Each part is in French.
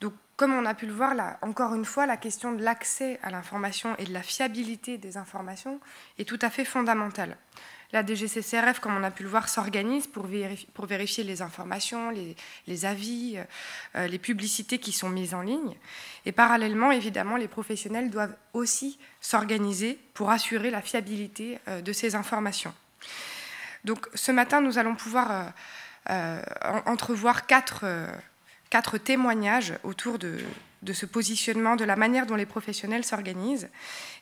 Donc, comme on a pu le voir, là, encore une fois, la question de l'accès à l'information et de la fiabilité des informations est tout à fait fondamentale. La DGCCRF, comme on a pu le voir, s'organise pour vérifier les informations, les avis, les publicités qui sont mises en ligne. Et parallèlement, évidemment, les professionnels doivent aussi s'organiser pour assurer la fiabilité de ces informations. Donc ce matin, nous allons pouvoir entrevoir quatre témoignages autour de ce positionnement, de la manière dont les professionnels s'organisent.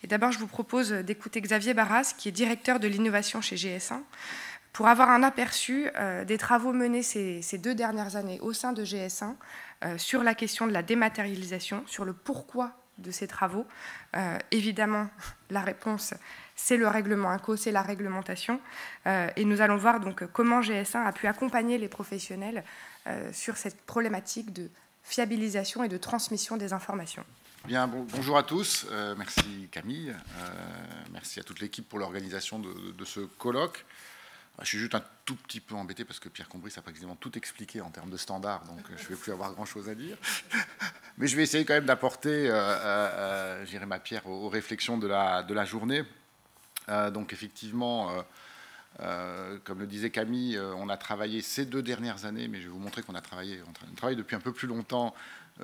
Et d'abord, je vous propose d'écouter Xavier Barras, qui est directeur de l'innovation chez GS1, pour avoir un aperçu des travaux menés ces 2 dernières années au sein de GS1 sur la question de la dématérialisation, sur le pourquoi de ces travaux. Évidemment, la réponse, c'est le règlement INCO, c'est la réglementation. Et nous allons voir donc comment GS1 a pu accompagner les professionnels sur cette problématique de fiabilisation et de transmission des informations. Bien, bonjour à tous. Merci Camille. Merci à toute l'équipe pour l'organisation de ce colloque. Je suis juste un tout petit peu embêté parce que Pierre Combris a précisément tout expliqué en termes de standards, donc je ne vais plus avoir grand-chose à dire. Mais je vais essayer quand même d'apporter, ma pierre aux réflexions de la journée. Donc effectivement, comme le disait Camille, on a travaillé ces 2 dernières années, mais je vais vous montrer qu'on a travaillé depuis un peu plus longtemps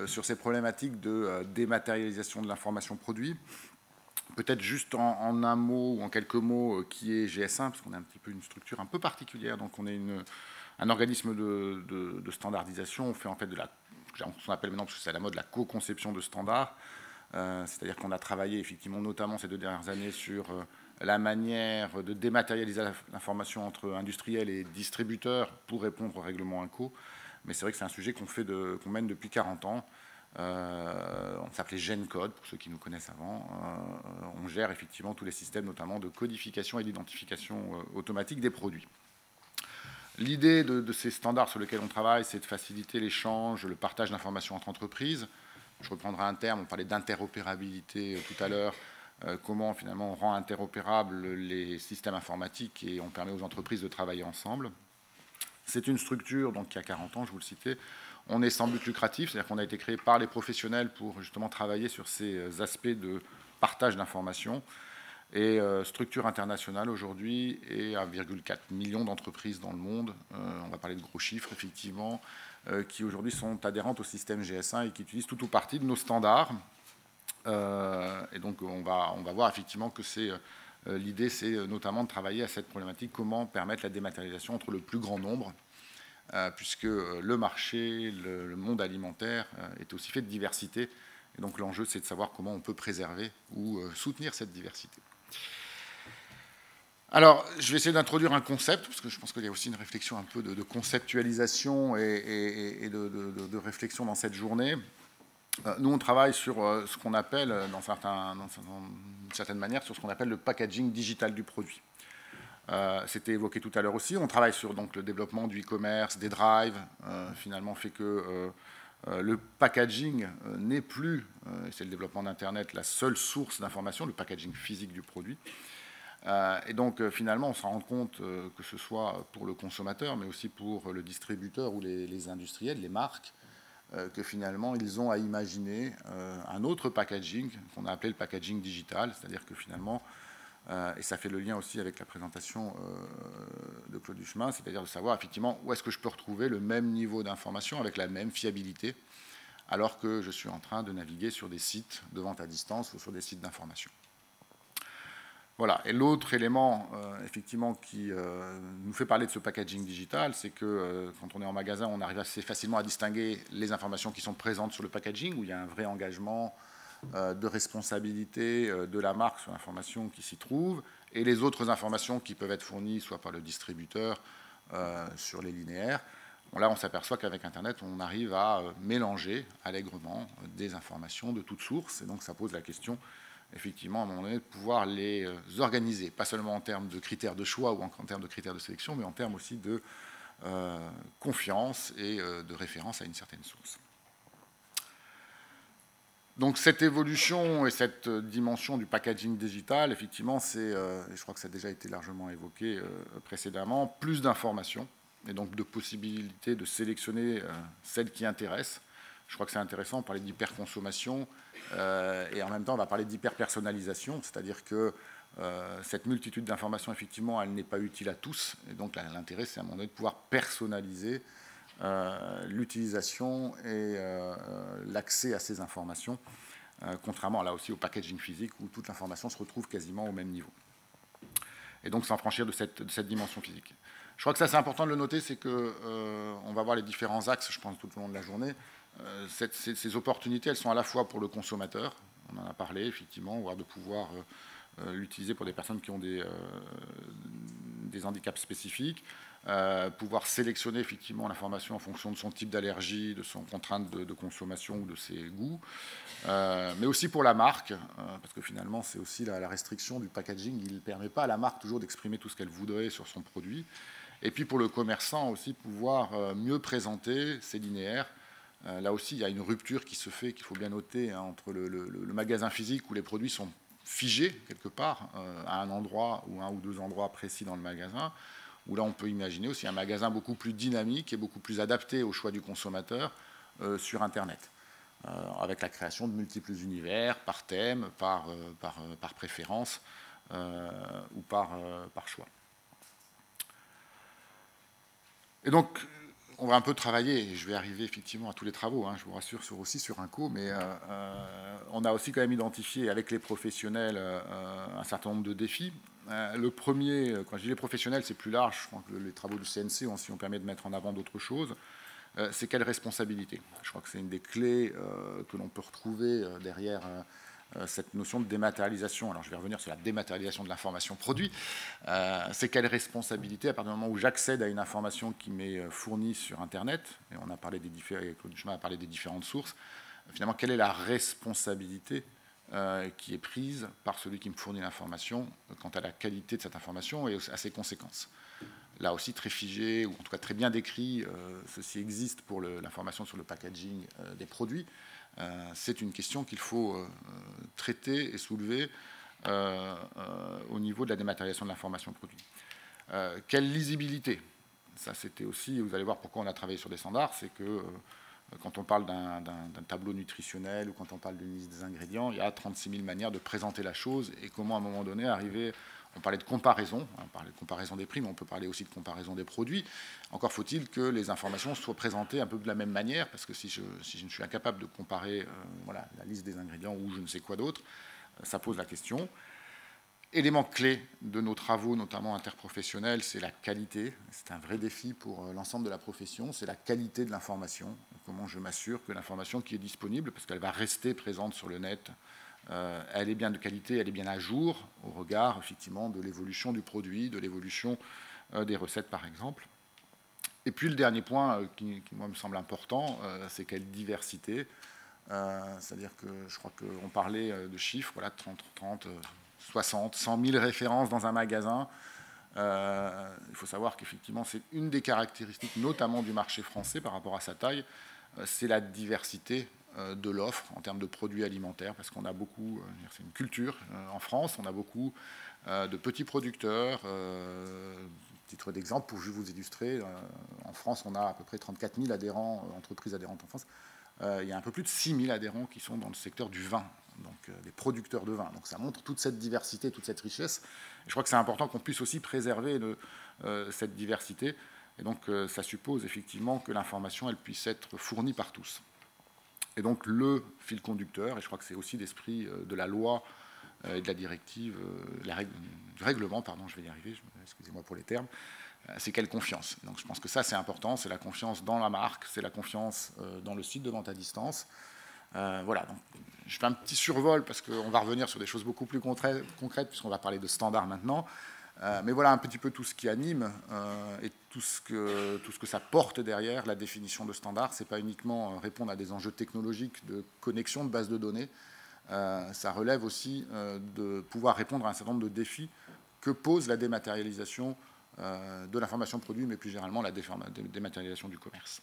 sur ces problématiques de dématérialisation de l'information produit. Peut-être juste en un mot ou en quelques mots qui est GS1, parce qu'on est un petit peu une structure un peu particulière, donc on est un organisme de standardisation. On fait en fait ce qu'on appelle maintenant, parce que c'est à la mode, la co-conception de standards. C'est-à-dire qu'on a travaillé effectivement notamment ces 2 dernières années sur la manière de dématérialiser l'information entre industriels et distributeurs pour répondre au règlement INCO. Mais c'est vrai que c'est un sujet qu'on mène depuis 40 ans. On s'appelait GenCode, pour ceux qui nous connaissent avant. On gère effectivement tous les systèmes, notamment de codification et d'identification automatique des produits. L'idée de ces standards sur lesquels on travaille, c'est de faciliter l'échange, le partage d'informations entre entreprises. Je reprendrai un terme, on parlait d'interopérabilité tout à l'heure. Comment finalement on rend interopérables les systèmes informatiques et on permet aux entreprises de travailler ensemble. C'est une structure donc, qui a 40 ans, je vous le citais. On est sans but lucratif, c'est-à-dire qu'on a été créé par les professionnels pour justement travailler sur ces aspects de partage d'informations. Et structure internationale aujourd'hui et 1,4 million d'entreprises dans le monde. On va parler de gros chiffres, effectivement, qui aujourd'hui sont adhérentes au système GS1 et qui utilisent tout ou partie de nos standards. Et donc, on va voir effectivement que l'idée, c'est notamment de travailler à cette problématique, comment permettre la dématérialisation entre le plus grand nombre, puisque le marché, le monde alimentaire est aussi fait de diversité. Et donc, l'enjeu, c'est de savoir comment on peut préserver ou soutenir cette diversité. Alors, je vais essayer d'introduire un concept, parce que je pense qu'il y a aussi une réflexion un peu de conceptualisation et de réflexion dans cette journée. Nous, on travaille sur ce qu'on appelle, d'une certaine manière, sur ce qu'on appelle le packaging digital du produit. C'était évoqué tout à l'heure aussi. On travaille sur donc, le développement du e-commerce, des drives, finalement fait que le packaging n'est plus, c'est le développement d'Internet, la seule source d'information, le packaging physique du produit. Et donc, finalement, on se rend compte que ce soit pour le consommateur, mais aussi pour le distributeur ou les industriels, les marques, que finalement, ils ont à imaginer un autre packaging qu'on a appelé le packaging digital, c'est-à-dire que finalement, et ça fait le lien aussi avec la présentation de Claude Duchemin, c'est-à-dire de savoir effectivement où est-ce que je peux retrouver le même niveau d'information avec la même fiabilité, alors que je suis en train de naviguer sur des sites de vente à distance ou sur des sites d'information. Voilà. Et l'autre élément, effectivement, qui nous fait parler de ce packaging digital, c'est que quand on est en magasin, on arrive assez facilement à distinguer les informations qui sont présentes sur le packaging, où il y a un vrai engagement de responsabilité de la marque sur l'information qui s'y trouve, et les autres informations qui peuvent être fournies soit par le distributeur sur les linéaires. Bon, là, on s'aperçoit qu'avec Internet, on arrive à mélanger allègrement des informations de toutes sources, et donc ça pose la question effectivement, à un moment donné, de pouvoir les organiser, pas seulement en termes de critères de choix ou en termes de critères de sélection, mais en termes aussi de confiance et de référence à une certaine source. Donc cette évolution et cette dimension du packaging digital, effectivement, c'est, je crois que ça a déjà été largement évoqué précédemment, plus d'informations et donc de possibilités de sélectionner celles qui intéressent. Je crois que c'est intéressant, on parlait d'hyperconsommation, et en même temps, on va parler d'hyperpersonnalisation, c'est-à-dire que cette multitude d'informations, effectivement, elle n'est pas utile à tous, et donc l'intérêt, c'est à un moment donné de pouvoir personnaliser l'utilisation et l'accès à ces informations, contrairement là aussi au packaging physique où toute l'information se retrouve quasiment au même niveau. Et donc sans franchir de cette dimension physique. Je crois que ça c'est important de le noter, c'est qu'on va voir les différents axes, je pense, tout au long de la journée. Ces opportunités, elles sont à la fois pour le consommateur, on en a parlé effectivement, voire de pouvoir l'utiliser pour des personnes qui ont des handicaps spécifiques, pouvoir sélectionner effectivement l'information en fonction de son type d'allergie, de son contrainte de consommation ou de ses goûts, mais aussi pour la marque, parce que finalement c'est aussi la restriction du packaging, il ne permet pas à la marque toujours d'exprimer tout ce qu'elle voudrait sur son produit, et puis pour le commerçant aussi pouvoir mieux présenter ses linéaires. Là aussi il y a une rupture qui se fait, qu'il faut bien noter, hein, entre le magasin physique où les produits sont figés quelque part à un endroit ou un ou deux endroits précis dans le magasin, où là on peut imaginer aussi un magasin beaucoup plus dynamique et beaucoup plus adapté au choix du consommateur sur Internet, avec la création de multiples univers, par thème, par préférence ou par choix. Et donc, on va un peu travailler, et je vais arriver effectivement à tous les travaux, hein, je vous rassure, aussi sur Inco, mais on a aussi quand même identifié avec les professionnels un certain nombre de défis. Le premier, quand je dis les professionnels, c'est plus large, je crois que les travaux du CNC aussi ont permis de mettre en avant d'autres choses, c'est quelle responsabilité. Je crois que c'est une des clés que l'on peut retrouver derrière cette notion de dématérialisation. Alors je vais revenir sur la dématérialisation de l'information produit. C'est quelle responsabilité à partir du moment où j'accède à une information qui m'est fournie sur Internet, et on a parlé Claude Duchemin a parlé des différentes sources, finalement quelle est la responsabilité qui est prise par celui qui me fournit l'information quant à la qualité de cette information et à ses conséquences. Là aussi très figé, ou en tout cas très bien décrit, ceci existe pour l'information sur le packaging des produits. C'est une question qu'il faut traiter et soulever au niveau de la dématérialisation de l'information produit. Quelle lisibilité? Ça, c'était aussi, vous allez voir pourquoi on a travaillé sur des standards, c'est que quand on parle d'un tableau nutritionnel ou quand on parle d'une liste des ingrédients, il y a 36 000 manières de présenter la chose et comment à un moment donné arriver. On parlait de comparaison, on parlait de comparaison des prix, mais on peut parler aussi de comparaison des produits. Encore faut-il que les informations soient présentées un peu de la même manière, parce que si je ne suis incapable de comparer voilà, la liste des ingrédients ou je ne sais quoi d'autre, ça pose la question. Élément clé de nos travaux, notamment interprofessionnels, c'est la qualité. C'est un vrai défi pour l'ensemble de la profession, c'est la qualité de l'information. Comment je m'assure que l'information qui est disponible, parce qu'elle va rester présente sur le net, elle est bien de qualité, elle est bien à jour au regard effectivement de l'évolution du produit, de l'évolution des recettes par exemple. Et puis le dernier point qui moi me semble important, c'est quelle diversité. C'est-à-dire que je crois qu'on parlait de chiffres, voilà, 30, 60, 100 000 références dans un magasin. Il faut savoir qu'effectivement c'est une des caractéristiques notamment du marché français par rapport à sa taille, c'est la diversité de l'offre en termes de produits alimentaires, parce qu'on a beaucoup, c'est une culture en France, on a beaucoup de petits producteurs. Titre d'exemple, pour vous illustrer, en France, on a à peu près 34 000 adhérents, entreprises adhérentes en France. Il y a un peu plus de 6 000 adhérents qui sont dans le secteur du vin, donc des producteurs de vin. Donc ça montre toute cette diversité, toute cette richesse. Et je crois que c'est important qu'on puisse aussi préserver cette diversité. Et donc ça suppose effectivement que l'information elle puisse être fournie par tous. Et donc le fil conducteur, et je crois que c'est aussi l'esprit de la loi et de la directive, du règlement, pardon, je vais y arriver, excusez-moi pour les termes, c'est quelle confiance. Donc je pense que ça c'est important, c'est la confiance dans la marque, c'est la confiance dans le site de vente à distance. Voilà, donc je fais un petit survol parce qu'on va revenir sur des choses beaucoup plus concrètes puisqu'on va parler de standards maintenant. Mais voilà un petit peu tout ce qui anime et tout ce que ça porte derrière la définition de standard. Ce n'est pas uniquement répondre à des enjeux technologiques de connexion de bases de données. Ça relève aussi de pouvoir répondre à un certain nombre de défis que pose la dématérialisation de l'information produit, mais plus généralement la dématérialisation du commerce.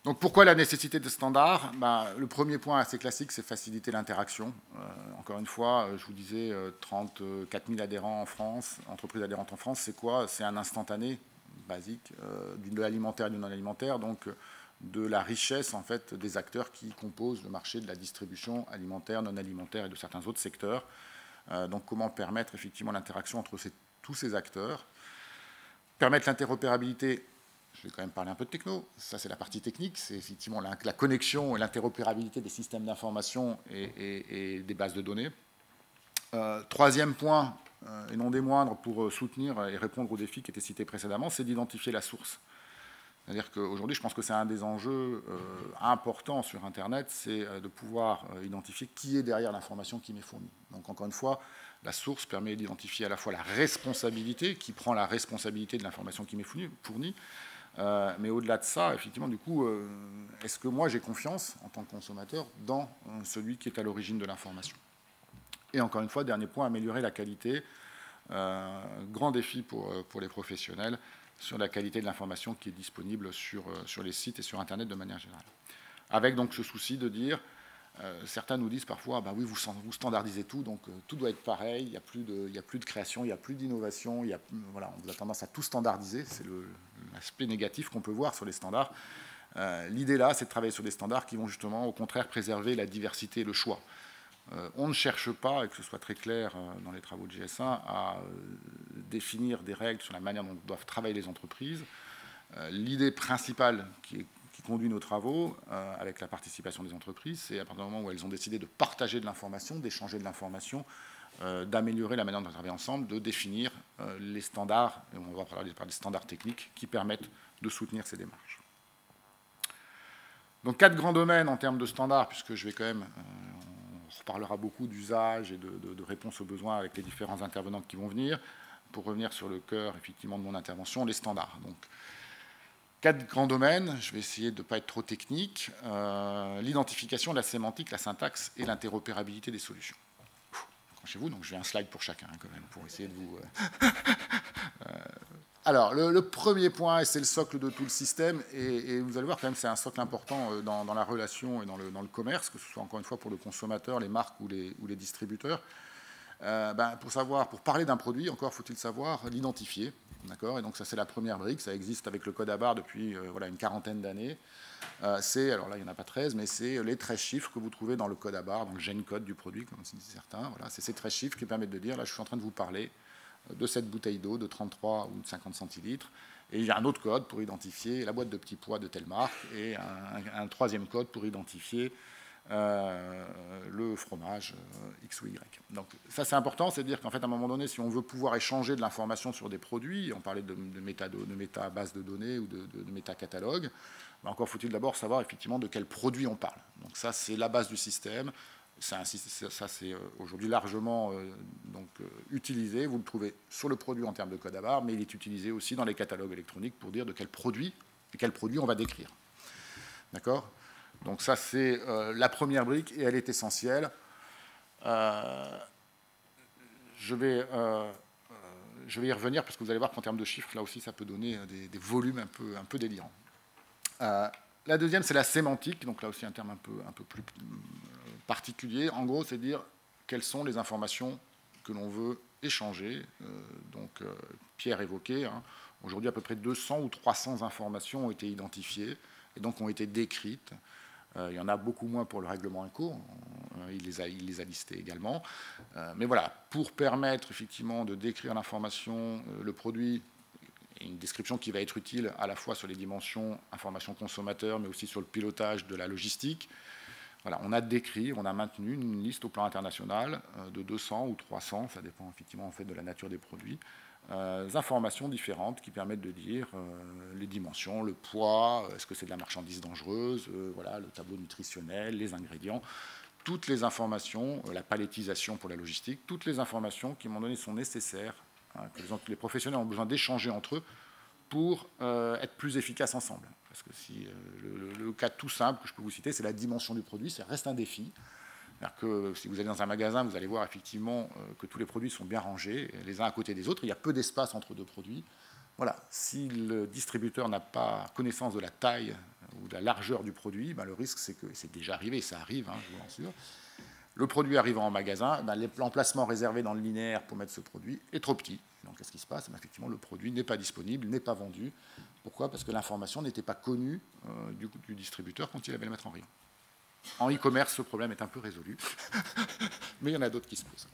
Donc pourquoi la nécessité de standards? Le premier point assez classique, c'est faciliter l'interaction. Encore une fois, je vous disais 34 000 adhérents en France, entreprises adhérentes en France, c'est quoi? C'est un instantané basique, de l'alimentaire et du non-alimentaire. Donc de la richesse en fait, des acteurs qui composent le marché de la distribution alimentaire, non alimentaire et de certains autres secteurs. Donc comment permettre effectivement l'interaction entre tous ces acteurs, permettre l'interopérabilité. Je vais quand même parler un peu de techno. Ça, c'est la partie technique. C'est effectivement la connexion et l'interopérabilité des systèmes d'information et des bases de données. Troisième point, et non des moindres, pour soutenir et répondre aux défis qui étaient cités précédemment, c'est d'identifier la source. C'est-à-dire qu'aujourd'hui, je pense que c'est un des enjeux importants sur Internet, c'est de pouvoir identifier qui est derrière l'information qui m'est fournie. Donc, encore une fois, la source permet d'identifier à la fois la responsabilité, qui prend la responsabilité de l'information qui m'est fournie, mais au-delà de ça, effectivement, du coup, est-ce que moi j'ai confiance en tant que consommateur dans celui qui est à l'origine de l'information? Et encore une fois, dernier point, améliorer la qualité. Grand défi pour les professionnels sur la qualité de l'information qui est disponible sur les sites et sur Internet de manière générale. Avec donc ce souci de dire, certains nous disent parfois, ben oui, vous standardisez tout, donc tout doit être pareil, il n'y a plus de création, il n'y a plus d'innovation, voilà, on a tendance à tout standardiser, c'est l'aspect négatif qu'on peut voir sur les standards. L'idée là, c'est de travailler sur des standards qui vont justement, au contraire, préserver la diversité et le choix. On ne cherche pas, et que ce soit très clair dans les travaux de GS1, à définir des règles sur la manière dont doivent travailler les entreprises. L'idée principale qui conduit nos travaux, avec la participation des entreprises, c'est à partir du moment où elles ont décidé de partager de l'information, d'échanger de l'information, d'améliorer la manière dont on travaille ensemble, de définir les standards, et on va parler des standards techniques, qui permettent de soutenir ces démarches. Donc 4 grands domaines en termes de standards, puisque je vais quand même... on reparlera beaucoup d'usage et de réponse aux besoins avec les différents intervenants qui vont venir. Pour revenir sur le cœur, effectivement, de mon intervention, les standards. Donc, 4 grands domaines, je vais essayer de ne pas être trop technique. L'identification, la sémantique, la syntaxe et l'interopérabilité des solutions. Chez vous, donc je vais un slide pour chacun, quand même, pour essayer de vous... Alors, le premier point, et c'est le socle de tout le système, et vous allez voir quand même c'est un socle important dans la relation et dans le commerce, que ce soit encore une fois pour le consommateur, les marques ou les distributeurs. Pour parler d'un produit, encore faut-il savoir l'identifier. D'accord ? Et donc ça c'est la première brique, ça existe avec le code à barres depuis une quarantaine d'années. Alors là il n'y en a pas 13, mais c'est les 13 chiffres que vous trouvez dans le code à barres, dans le GENCODE du produit, comme disent certains. Voilà, c'est ces 13 chiffres qui permettent de dire, là je suis en train de vous parler de cette bouteille d'eau de 33 ou de 50 centilitres. Et il y a un autre code pour identifier la boîte de petits pois de telle marque et un troisième code pour identifier le fromage X ou Y. Donc ça c'est important, c'est à dire qu'en fait à un moment donné, si on veut pouvoir échanger de l'information sur des produits, on parlait de méta-base de données ou de méta-catalogue, encore faut-il d'abord savoir effectivement de quel produit on parle. Donc ça c'est la base du système. Ça c'est aujourd'hui largement utilisé. Vous le trouvez sur le produit en termes de code à barres, mais il est utilisé aussi dans les catalogues électroniques pour dire de quel produit on va décrire. D'accord ? Donc ça, c'est la première brique, et elle est essentielle. Je vais y revenir, parce que vous allez voir qu'en termes de chiffres, là aussi, ça peut donner des volumes un peu délirants. La deuxième, c'est la sémantique. Donc là aussi, un terme un peu plus particulier. En gros, c'est dire quelles sont les informations que l'on veut échanger. Pierre évoquait, aujourd'hui, à peu près 200 ou 300 informations ont été identifiées et donc ont été décrites. Il y en a beaucoup moins pour le règlement INCO, il les a listés également. Mais voilà, pour permettre effectivement de décrire l'information, le produit, et une description qui va être utile à la fois sur les dimensions information consommateur, mais aussi sur le pilotage de la logistique. Voilà, on a décrit, on a maintenu une liste au plan international de 200 ou 300, ça dépend effectivement en fait de la nature des produits, informations différentes qui permettent de dire les dimensions, le poids, est-ce que c'est de la marchandise dangereuse, voilà, le tableau nutritionnel, les ingrédients, toutes les informations, la palettisation pour la logistique, toutes les informations qui, à un moment donné, sont nécessaires, que les professionnels ont besoin d'échanger entre eux pour être plus efficaces ensemble. Parce que si, le cas tout simple que je peux vous citer, c'est la dimension du produit, ça reste un défi. C'est-à-dire que si vous allez dans un magasin, vous allez voir effectivement que tous les produits sont bien rangés, les uns à côté des autres, il y a peu d'espace entre deux produits. Voilà, si le distributeur n'a pas connaissance de la taille ou de la largeur du produit, le risque c'est que, c'est déjà arrivé, ça arrive, je vous l'assure, le produit arrivant en magasin, l'emplacement réservé dans le linéaire pour mettre ce produit est trop petit. Donc qu'est-ce qui se passe ? Effectivement, le produit n'est pas disponible, n'est pas vendu, Pourquoi? Parce que l'information n'était pas connue du distributeur quand il allait le mettre en rayon. En e-commerce, ce problème est un peu résolu, mais il y en a d'autres qui se posent.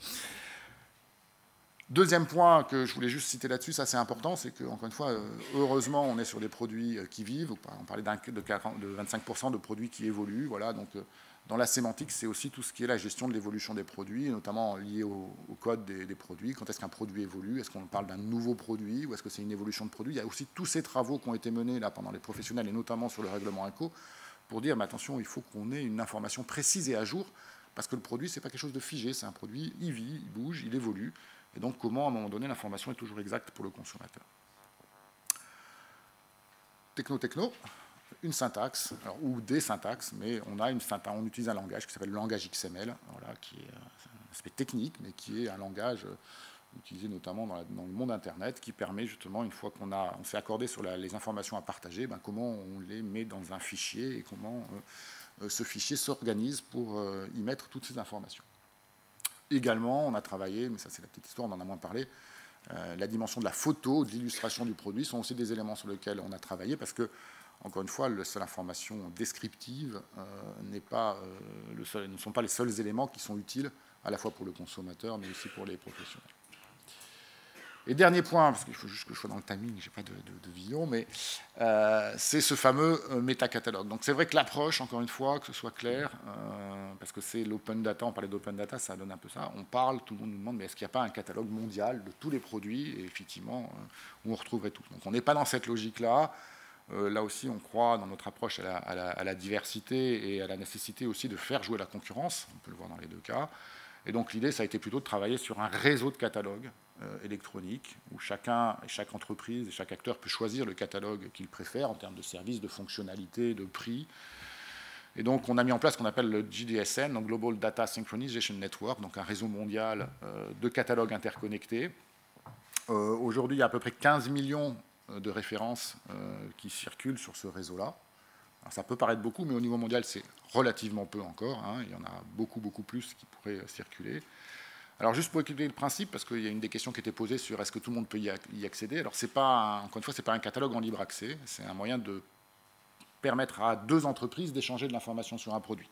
Deuxième point que je voulais juste citer là-dessus, ça c'est important, c'est qu'encore une fois, heureusement, on est sur des produits qui vivent. On parlait de 25% de produits qui évoluent. Voilà, donc, dans la sémantique, c'est aussi tout ce qui est la gestion de l'évolution des produits, notamment lié au code des produits. Quand est-ce qu'un produit évolue? Est-ce qu'on parle d'un nouveau produit ou est-ce que c'est une évolution de produit? Il y a aussi tous ces travaux qui ont été menés là, pendant les professionnels, et notamment sur le règlement INCO, pour dire, mais attention, il faut qu'on ait une information précise et à jour, parce que le produit, ce n'est pas quelque chose de figé, c'est un produit, il vit, il bouge, il évolue. Et donc, comment, à un moment donné, l'information est toujours exacte pour le consommateur. Techno, une syntaxe, alors, ou des syntaxes, mais on utilise un langage qui s'appelle le langage XML, voilà, qui est un aspect technique, mais qui est un langage utilisé notamment dans le monde Internet, qui permet justement, une fois qu'on s'est accordé sur les informations à partager, ben, comment on les met dans un fichier et comment ce fichier s'organise pour y mettre toutes ces informations. Également, on a travaillé, mais ça c'est la petite histoire, on en a moins parlé, la dimension de la photo, de l'illustration du produit sont aussi des éléments sur lesquels on a travaillé parce que, encore une fois, la seule information descriptive ne sont pas les seuls éléments qui sont utiles à la fois pour le consommateur mais aussi pour les professionnels. Et dernier point, parce qu'il faut juste que je sois dans le timing, je n'ai pas de vision, mais c'est ce fameux métacatalogue. Donc c'est vrai que l'approche, encore une fois, que ce soit clair, parce que c'est l'open data, on parlait d'open data, ça donne un peu ça, on parle, tout le monde nous demande, mais est-ce qu'il n'y a pas un catalogue mondial de tous les produits, et effectivement, où on retrouverait tout. Donc on n'est pas dans cette logique-là. Là aussi, on croit dans notre approche à la diversité et à la nécessité aussi de faire jouer la concurrence, on peut le voir dans les deux cas. Et donc l'idée, ça a été plutôt de travailler sur un réseau de catalogues électroniques où chaque entreprise et chaque acteur peut choisir le catalogue qu'il préfère en termes de services, de fonctionnalités, de prix. Et donc on a mis en place ce qu'on appelle le GDSN, donc Global Data Synchronization Network, donc un réseau mondial de catalogues interconnectés. Aujourd'hui, il y a à peu près 15 millions de références qui circulent sur ce réseau-là. Alors, ça peut paraître beaucoup, mais au niveau mondial, c'est relativement peu encore. Hein. Il y en a beaucoup, beaucoup plus qui pourraient circuler. Alors, juste pour expliquer le principe, parce qu'il y a une des questions qui était posée sur est-ce que tout le monde peut y accéder. Alors, encore une fois, ce n'est pas un catalogue en libre accès. C'est un moyen de permettre à deux entreprises d'échanger de l'information sur un produit.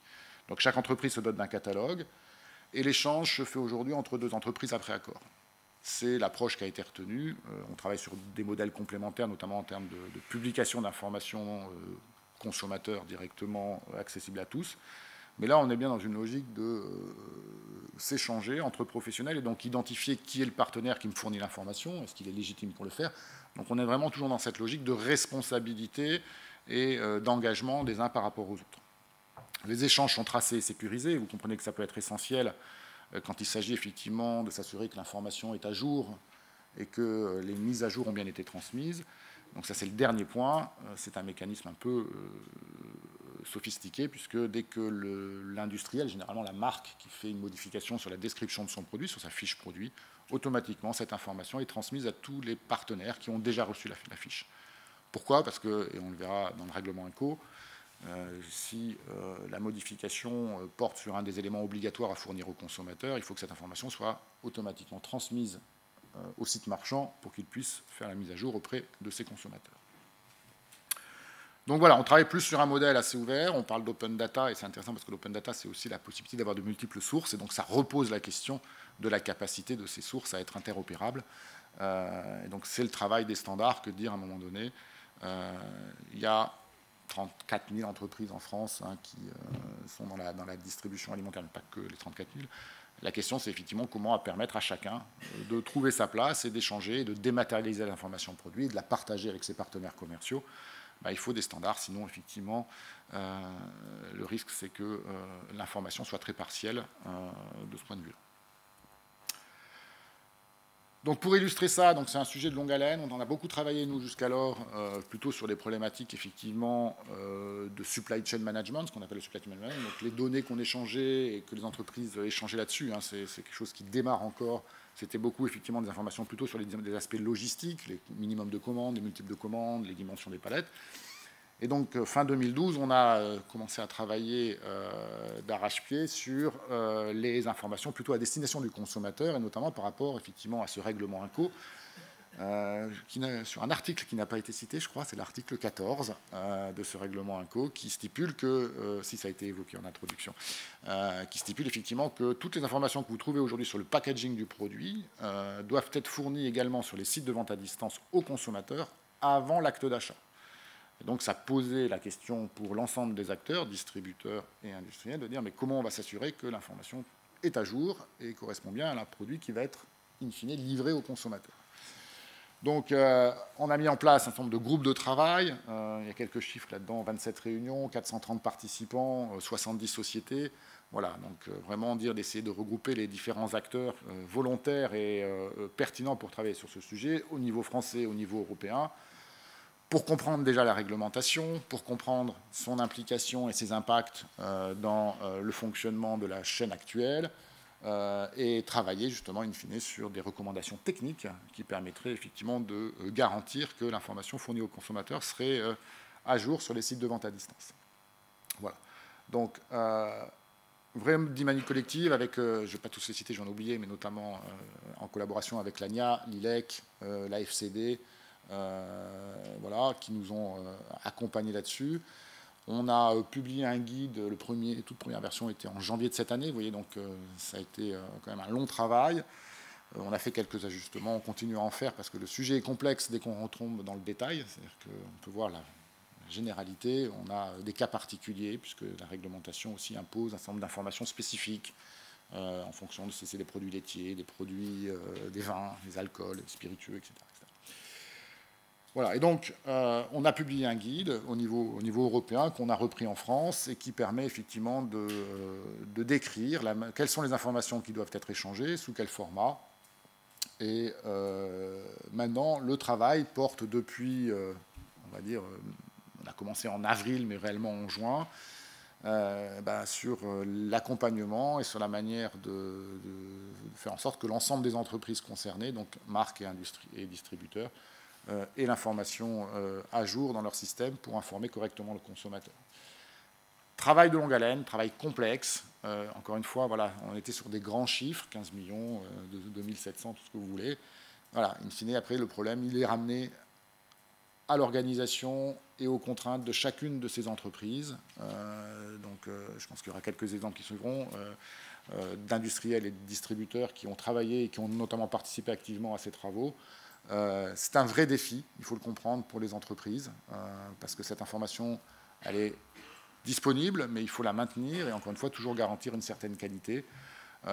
Donc, chaque entreprise se dote d'un catalogue, et l'échange se fait aujourd'hui entre deux entreprises après accord. C'est l'approche qui a été retenue. On travaille sur des modèles complémentaires, notamment en termes de publication d'informations consommateurs directement accessibles à tous. Mais là, on est bien dans une logique de s'échanger entre professionnels et donc identifier qui est le partenaire qui me fournit l'information, est-ce qu'il est légitime pour le faire. Donc on est vraiment toujours dans cette logique de responsabilité et d'engagement des uns par rapport aux autres. Les échanges sont tracés et sécurisés. Vous comprenez que ça peut être essentiel quand il s'agit effectivement de s'assurer que l'information est à jour et que les mises à jour ont bien été transmises. Donc ça, c'est le dernier point. C'est un mécanisme un peu sophistiqué, puisque dès que l'industriel, généralement la marque qui fait une modification sur la description de son produit, sur sa fiche produit, automatiquement, cette information est transmise à tous les partenaires qui ont déjà reçu la fiche. Pourquoi? Parce que, et on le verra dans le règlement INCO, si la modification porte sur un des éléments obligatoires à fournir au consommateur, il faut que cette information soit automatiquement transmise au site marchand pour qu'il puisse faire la mise à jour auprès de ses consommateurs. Donc voilà, on travaille plus sur un modèle assez ouvert, on parle d'open data, et c'est intéressant parce que l'open data, c'est aussi la possibilité d'avoir de multiples sources, et donc ça repose la question de la capacité de ces sources à être interopérables. Et donc c'est le travail des standards que de dire à un moment donné, il y a 34 000 entreprises en France qui sont dans la distribution alimentaire, mais pas que les 34 000. La question, c'est effectivement comment permettre à chacun de trouver sa place et d'échanger, de dématérialiser l'information produit et de la partager avec ses partenaires commerciaux. Il faut des standards, sinon, effectivement, le risque, c'est que l'information soit très partielle de ce point de vue-là. Donc pour illustrer ça, c'est un sujet de longue haleine. On en a beaucoup travaillé, nous, jusqu'alors, plutôt sur des problématiques, effectivement, de supply chain management, ce qu'on appelle le supply chain management. Donc les données qu'on échangeait et que les entreprises échangeaient là-dessus, c'est quelque chose qui démarre encore. C'était beaucoup, effectivement, des informations plutôt sur des aspects logistiques, les minimums de commandes, les multiples de commandes, les dimensions des palettes. Et donc, fin 2012, on a commencé à travailler d'arrache-pied sur les informations plutôt à destination du consommateur, et notamment par rapport, effectivement, à ce règlement INCO, sur un article qui n'a pas été cité, je crois, c'est l'article 14 de ce règlement INCO, qui stipule que, si ça a été évoqué en introduction, qui stipule effectivement que toutes les informations que vous trouvez aujourd'hui sur le packaging du produit doivent être fournies également sur les sites de vente à distance aux consommateurs avant l'acte d'achat. Et donc ça posait la question pour l'ensemble des acteurs, distributeurs et industriels, de dire mais comment on va s'assurer que l'information est à jour et correspond bien à un produit qui va être in fine livré aux consommateurs. Donc on a mis en place un certain nombre de groupes de travail, il y a quelques chiffres là-dedans, 27 réunions, 430 participants, 70 sociétés. Voilà, donc vraiment d'essayer de regrouper les différents acteurs volontaires et pertinents pour travailler sur ce sujet au niveau français, au niveau européen, pour comprendre déjà la réglementation, pour comprendre son implication et ses impacts dans le fonctionnement de la chaîne actuelle, et travailler justement in fine sur des recommandations techniques qui permettraient effectivement de garantir que l'information fournie aux consommateurs serait à jour sur les sites de vente à distance. Voilà. Donc, vraie dynamique collective avec, je ne vais pas tous les citer, j'en ai oublié, mais notamment en collaboration avec l'ANIA, l'ILEC, la FCD, voilà, qui nous ont accompagnés là-dessus. On a publié un guide, toute première version était en janvier de cette année, vous voyez, donc ça a été quand même un long travail. On a fait quelques ajustements, on continue à en faire parce que le sujet est complexe dès qu'on retombe dans le détail, c'est-à-dire qu'on peut voir la généralité, on a des cas particuliers puisque la réglementation aussi impose un certain nombre d'informations spécifiques en fonction de si c'est des produits laitiers, des produits, des vins, des alcools, des spiritueux, etc. Voilà, et donc on a publié un guide au niveau européen qu'on a repris en France et qui permet effectivement de décrire quelles sont les informations qui doivent être échangées, sous quel format. Et maintenant, le travail porte depuis, on va dire, on a commencé en avril, mais réellement en juin, sur l'accompagnement et sur la manière de faire en sorte que l'ensemble des entreprises concernées, donc marques et distributeurs, et l'information à jour dans leur système pour informer correctement le consommateur. Travail de longue haleine, travail complexe. Encore une fois, voilà, on était sur des grands chiffres, 15 millions, 2700, tout ce que vous voulez. Voilà, in fine, après, le problème, il est ramené à l'organisation et aux contraintes de chacune de ces entreprises. Je pense qu'il y aura quelques exemples qui suivront, d'industriels et de distributeurs qui ont travaillé et qui ont notamment participé activement à ces travaux. C'est un vrai défi, il faut le comprendre, pour les entreprises, parce que cette information, elle est disponible, mais il faut la maintenir et encore une fois, toujours garantir une certaine qualité.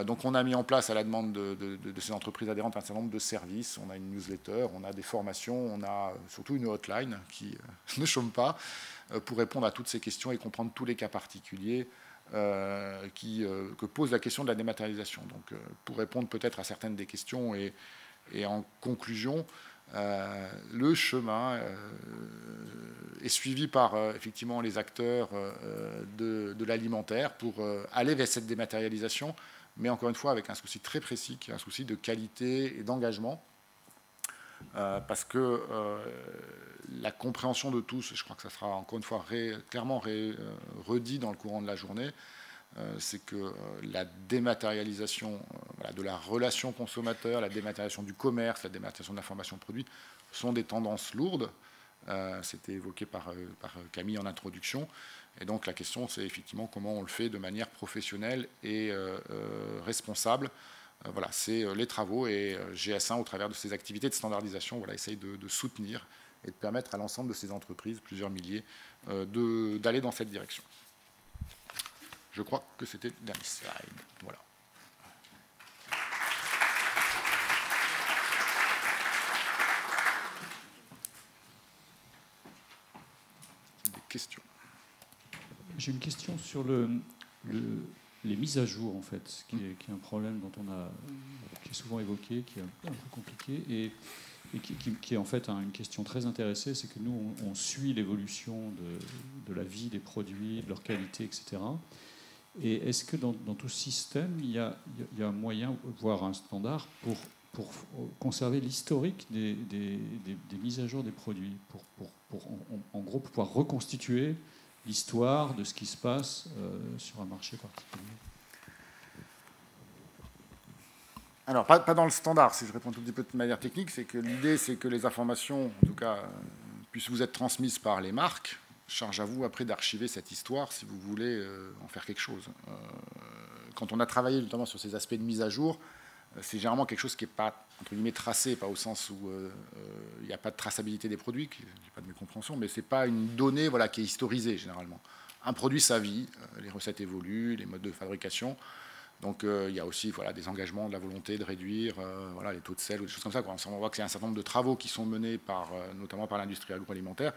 Donc on a mis en place, à la demande de ces entreprises adhérentes, un certain nombre de services. On a une newsletter, on a des formations, on a surtout une hotline qui ne chôme pas pour répondre à toutes ces questions et comprendre tous les cas particuliers que pose la question de la dématérialisation. Donc pour répondre peut-être à certaines des questions et en conclusion, le chemin est suivi par effectivement les acteurs de l'alimentaire pour aller vers cette dématérialisation, mais encore une fois avec un souci très précis, qui est un souci de qualité et d'engagement, parce que la compréhension de tous, et je crois que ça sera encore une fois clairement redit dans le courant de la journée, c'est que la dématérialisation de la relation consommateur, la dématérialisation du commerce, la dématérialisation de l'information produit sont des tendances lourdes. C'était évoqué par Camille en introduction. Et donc la question, c'est effectivement comment on le fait de manière professionnelle et responsable. Voilà, c'est les travaux et GS1, au travers de ses activités de standardisation, voilà, essaye de soutenir et de permettre à l'ensemble de ces entreprises, plusieurs milliers, d'aller dans cette direction. Je crois que c'était le dernier slide. Voilà. Des questions? J'ai une question sur les mises à jour, en fait, qui est un problème qui est souvent évoqué, qui est un peu compliqué, et qui est en fait une question très intéressée, c'est que nous, on suit l'évolution de la vie des produits, de leur qualité, etc. Et est-ce que dans tout ce système, il y a un moyen, voire un standard, pour conserver l'historique des mises à jour des produits, en gros, pouvoir reconstituer l'histoire de ce qui se passe sur un marché particulier? Alors, pas dans le standard, si je réponds un tout petit peu de manière technique, c'est que l'idée, c'est que les informations, en tout cas, puissent vous être transmises par les marques. Charge à vous, après, d'archiver cette histoire si vous voulez en faire quelque chose. Quand on a travaillé notamment sur ces aspects de mise à jour, c'est généralement quelque chose qui n'est pas, entre guillemets, tracé, pas au sens où il n'y a pas de traçabilité des produits, il n'y a pas de mécompréhension, mais ce n'est pas une donnée voilà, qui est historisée, généralement. Un produit, sa vie, les recettes évoluent, les modes de fabrication. Donc il y a aussi voilà, des engagements, de la volonté de réduire voilà, les taux de sel ou des choses comme ça. On voit qu'il y a un certain nombre de travaux qui sont menés notamment par l'industrie agroalimentaire.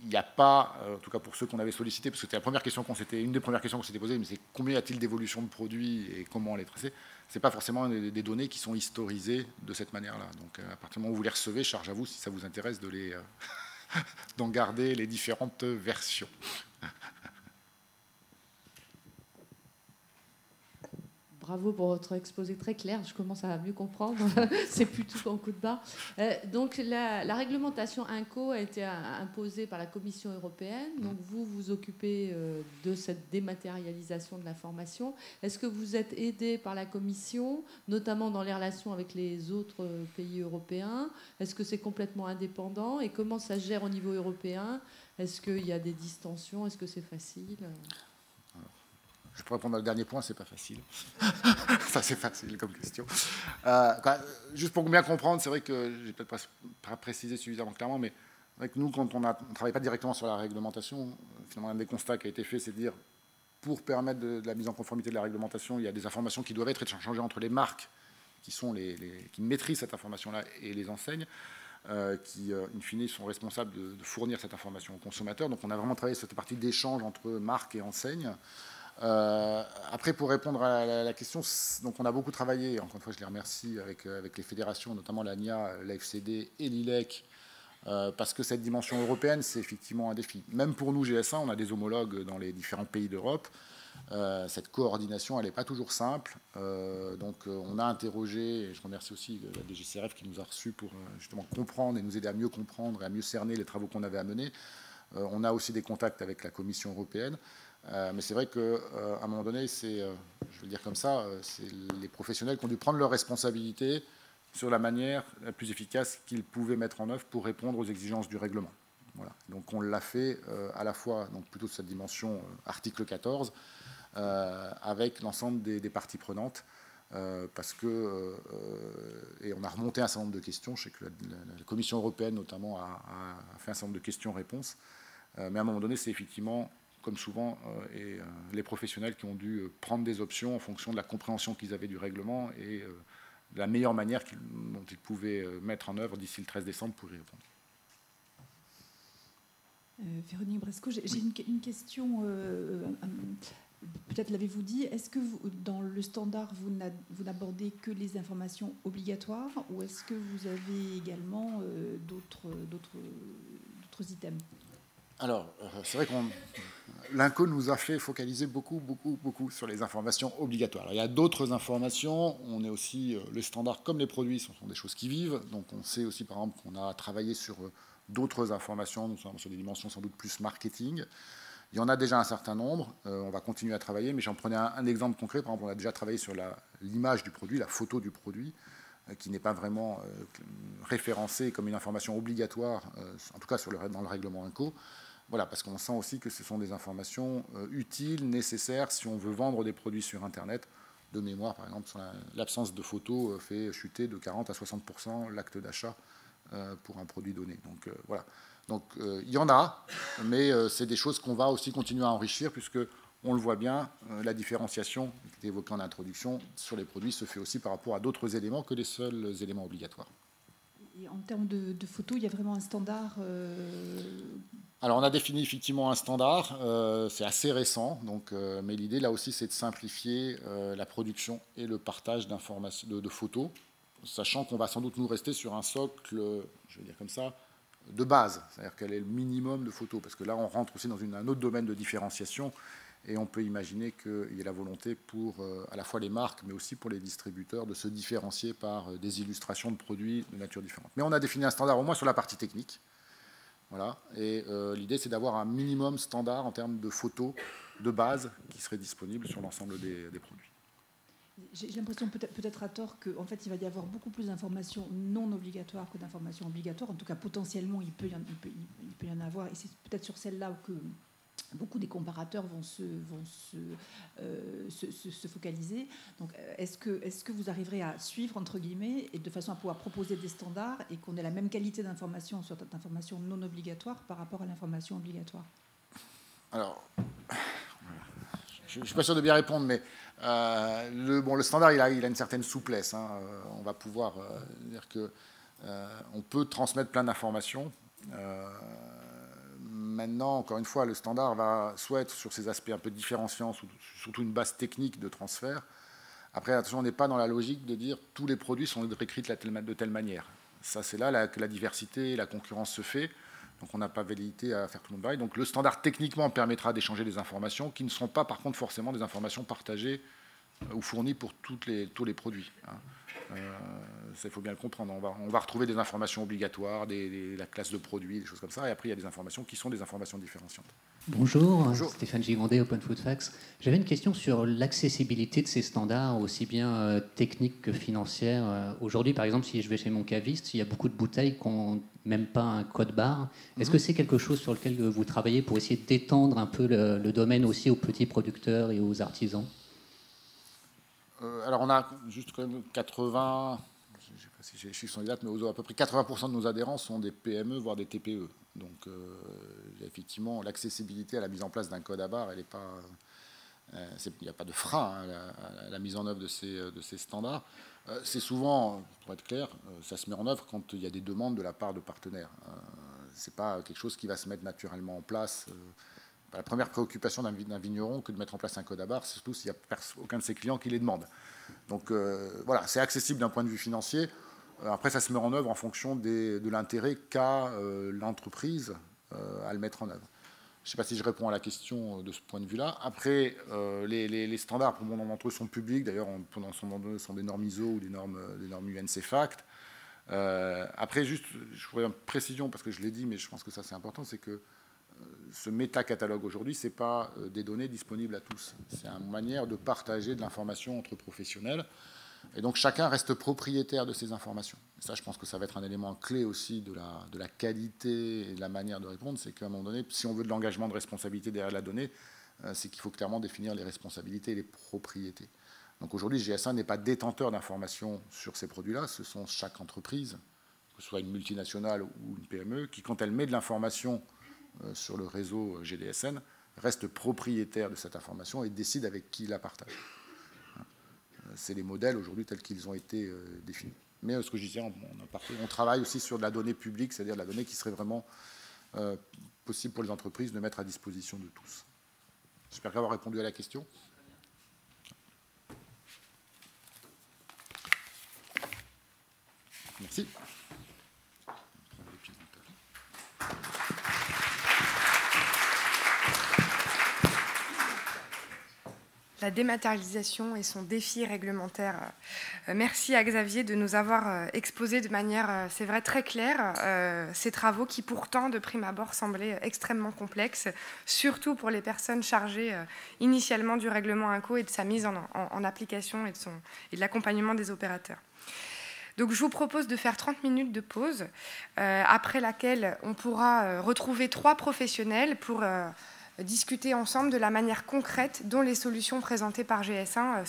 Il n'y a pas, en tout cas pour ceux qu'on avait sollicités, parce que c'était une des premières questions qu'on s'était posées, mais c'est combien y a-t-il d'évolution de produits et comment les tracer. Ce n'est pas forcément des données qui sont historisées de cette manière-là. Donc à partir du moment où vous les recevez, charge à vous, si ça vous intéresse, d'en garder les différentes versions. Bravo pour votre exposé très clair, je commence à mieux comprendre, c'est plus tout en coup de barre. Donc la réglementation INCO a été imposée par la Commission européenne, donc vous vous occupez de cette dématérialisation de l'information. Est-ce que vous êtes aidé par la Commission, notamment dans les relations avec les autres pays européens? Est-ce que c'est complètement indépendant et comment ça se gère au niveau européen? Est-ce qu'il y a des distensions? Est-ce que c'est facile? Je peux répondre au dernier point, c'est pas facile. Ça, c'est facile comme question. Juste pour bien comprendre, c'est vrai que je n'ai peut-être pas précisé suffisamment clairement, mais c'est vrai que nous, quand on ne travaille pas directement sur la réglementation, finalement, un des constats qui a été fait, c'est de dire, pour permettre de la mise en conformité de la réglementation, il y a des informations qui doivent être échangées entre les marques qui maîtrisent cette information-là et les enseignes, qui, in fine, sont responsables de fournir cette information aux consommateurs. Donc, on a vraiment travaillé sur cette partie d'échange entre marques et enseignes. Après, pour répondre à la question, donc on a beaucoup travaillé, encore une fois je les remercie, avec les fédérations, notamment l'ANIA, l'AFCD et l'ILEC, parce que cette dimension européenne, c'est effectivement un défi. Même pour nous, GS1, on a des homologues dans les différents pays d'Europe. Cette coordination, elle n'est pas toujours simple. Donc on a interrogé, et je remercie aussi la DGCRF qui nous a reçus pour justement comprendre et nous aider à mieux comprendre et à mieux cerner les travaux qu'on avait à mener. On a aussi des contacts avec la Commission européenne. Mais c'est vrai qu'à un moment donné, je vais le dire comme ça, c'est les professionnels qui ont dû prendre leurs responsabilités sur la manière la plus efficace qu'ils pouvaient mettre en œuvre pour répondre aux exigences du règlement. Voilà. Donc on l'a fait à la fois, donc plutôt de cette dimension article 14, avec l'ensemble des parties prenantes, parce que, et on a remonté un certain nombre de questions, je sais que la Commission européenne notamment a fait un certain nombre de questions-réponses, mais à un moment donné, c'est effectivement comme souvent, les professionnels qui ont dû prendre des options en fonction de la compréhension qu'ils avaient du règlement et de la meilleure manière dont ils pouvaient mettre en œuvre d'ici le 13 décembre pour y répondre. Véronique Bresco, j'ai une question, peut-être l'avez-vous dit, est-ce que dans le standard, vous n'abordez que les informations obligatoires ou est-ce que vous avez également d'autres items ? Alors, c'est vrai que l'INCO nous a fait focaliser beaucoup sur les informations obligatoires. Alors, il y a d'autres informations. On est aussi, les standards comme les produits, ce sont des choses qui vivent. Donc, on sait aussi, par exemple, qu'on a travaillé sur d'autres informations, nous sommes sur des dimensions sans doute plus marketing. Il y en a déjà un certain nombre. On va continuer à travailler, mais j'en prenais un exemple concret. Par exemple, on a déjà travaillé sur l'image du produit, la photo du produit, qui n'est pas vraiment référencée comme une information obligatoire, en tout cas dans le règlement INCO. Voilà, parce qu'on sent aussi que ce sont des informations utiles, nécessaires, si on veut vendre des produits sur Internet. De mémoire, par exemple, l'absence de photos fait chuter de 40 à 60% l'acte d'achat pour un produit donné. Donc voilà. Donc il y en a, mais c'est des choses qu'on va aussi continuer à enrichir, puisque on le voit bien, la différenciation qui était évoquée en introduction sur les produits se fait aussi par rapport à d'autres éléments que les seuls éléments obligatoires. Et en termes de photos, il y a vraiment un standard Alors, on a défini effectivement un standard, c'est assez récent, donc, mais l'idée là aussi c'est de simplifier la production et le partage d'informations, de photos, sachant qu'on va sans doute nous rester sur un socle, je vais dire comme ça, de base, c'est-à-dire quel est le minimum de photos, parce que là on rentre aussi dans un autre domaine de différenciation, et on peut imaginer qu'il y ait la volonté pour à la fois les marques, mais aussi pour les distributeurs, de se différencier par des illustrations de produits de nature différente. Mais on a défini un standard au moins sur la partie technique. Voilà. Et l'idée, c'est d'avoir un minimum standard en termes de photos de base qui seraient disponibles sur l'ensemble des produits. J'ai l'impression, peut-être à tort, qu'en fait, il va y avoir beaucoup plus d'informations non obligatoires que d'informations obligatoires. En tout cas, potentiellement, il peut y en avoir. Et c'est peut-être sur celle-là que beaucoup des comparateurs vont se focaliser. Donc, est-ce que vous arriverez à suivre, entre guillemets, et de façon à pouvoir proposer des standards et qu'on ait la même qualité d'information sur cette information non obligatoire par rapport à l'information obligatoire? Alors, je ne suis pas sûr de bien répondre, mais le standard, il a une certaine souplesse. Hein. On va pouvoir dire qu'on peut transmettre plein d'informations. Maintenant, encore une fois, le standard va soit être sur ces aspects un peu différenciants, surtout une base technique de transfert. Après, attention, on n'est pas dans la logique de dire tous les produits sont réécrits de telle manière. Ça, c'est là que la diversité et la concurrence se fait. Donc, on n'a pas velléité à faire tout le monde pareil. Donc, le standard, techniquement, permettra d'échanger des informations qui ne seront pas, par contre, forcément des informations partagées ou fournies pour tous les produits. Hein. Ça, il faut bien le comprendre. On va retrouver des informations obligatoires, la classe de produits, des choses comme ça. Et après, il y a des informations qui sont des informations différenciantes. Bonjour. Stéphane Gigondet, Open Food Facts. J'avais une question sur l'accessibilité de ces standards, aussi bien techniques que financières. Aujourd'hui, par exemple, si je vais chez mon caviste, il y a beaucoup de bouteilles qui n'ont même pas un code barre. Est-ce que c'est quelque chose sur lequel vous travaillez pour essayer d'étendre un peu le domaine aussi aux petits producteurs et aux artisans? Alors, on a juste quand même 80, je ne sais pas si j'ai les chiffres sur les dates, mais à peu près 80% de nos adhérents sont des PME, voire des TPE. Donc, effectivement, l'accessibilité à la mise en place d'un code à barre, elle n'est pas... il n'y a pas de frein à la mise en œuvre de ces standards. C'est souvent, pour être clair, ça se met en œuvre quand il y a des demandes de la part de partenaires. Ce n'est pas quelque chose qui va se mettre naturellement en place. La première préoccupation d'un vigneron que de mettre en place un code à barre, c'est surtout s'il n'y a aucun de ses clients qui les demande. Donc voilà, c'est accessible d'un point de vue financier. Après, ça se met en œuvre en fonction de l'intérêt qu'a l'entreprise à le mettre en œuvre. Je ne sais pas si je réponds à la question de ce point de vue-là. Après, les standards, pour bon nombre d'entre eux, sont publics. D'ailleurs, sont des normes ISO ou des normes UNCFACT. Après, juste, je voudrais une précision, parce que je l'ai dit, mais je pense que ça, c'est important, c'est que ce métacatalogue aujourd'hui, ce n'est pas des données disponibles à tous. C'est une manière de partager de l'information entre professionnels. Et donc, chacun reste propriétaire de ces informations. Et ça, je pense que ça va être un élément clé aussi de la qualité et de la manière de répondre. C'est qu'à un moment donné, si on veut de l'engagement de responsabilité derrière la donnée, c'est qu'il faut clairement définir les responsabilités et les propriétés. Donc aujourd'hui, GS1 n'est pas détenteur d'informations sur ces produits-là. Ce sont chaque entreprise, que ce soit une multinationale ou une PME, qui, quand elle met de l'information sur le réseau GDSN, reste propriétaire de cette information et décide avec qui la partage. C'est les modèles aujourd'hui tels qu'ils ont été définis. Mais ce que je disais, on travaille aussi sur de la donnée publique, c'est-à-dire de la donnée qui serait vraiment possible pour les entreprises de mettre à disposition de tous. J'espère avoir répondu à la question. Merci. La dématérialisation et son défi réglementaire. Merci à Xavier de nous avoir exposé de manière, c'est vrai, très claire ces travaux qui pourtant, de prime abord, semblaient extrêmement complexes, surtout pour les personnes chargées initialement du règlement INCO et de sa mise en application et de l'accompagnement des opérateurs. Donc je vous propose de faire 30 minutes de pause, après laquelle on pourra retrouver 3 professionnels pour discuter ensemble de la manière concrète dont les solutions présentées par GS1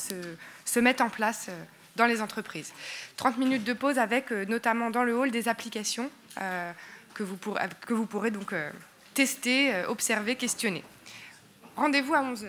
se mettent en place dans les entreprises. 30 minutes de pause avec notamment dans le hall des applications que vous pourrez donc tester, observer, questionner. Rendez-vous à 11h.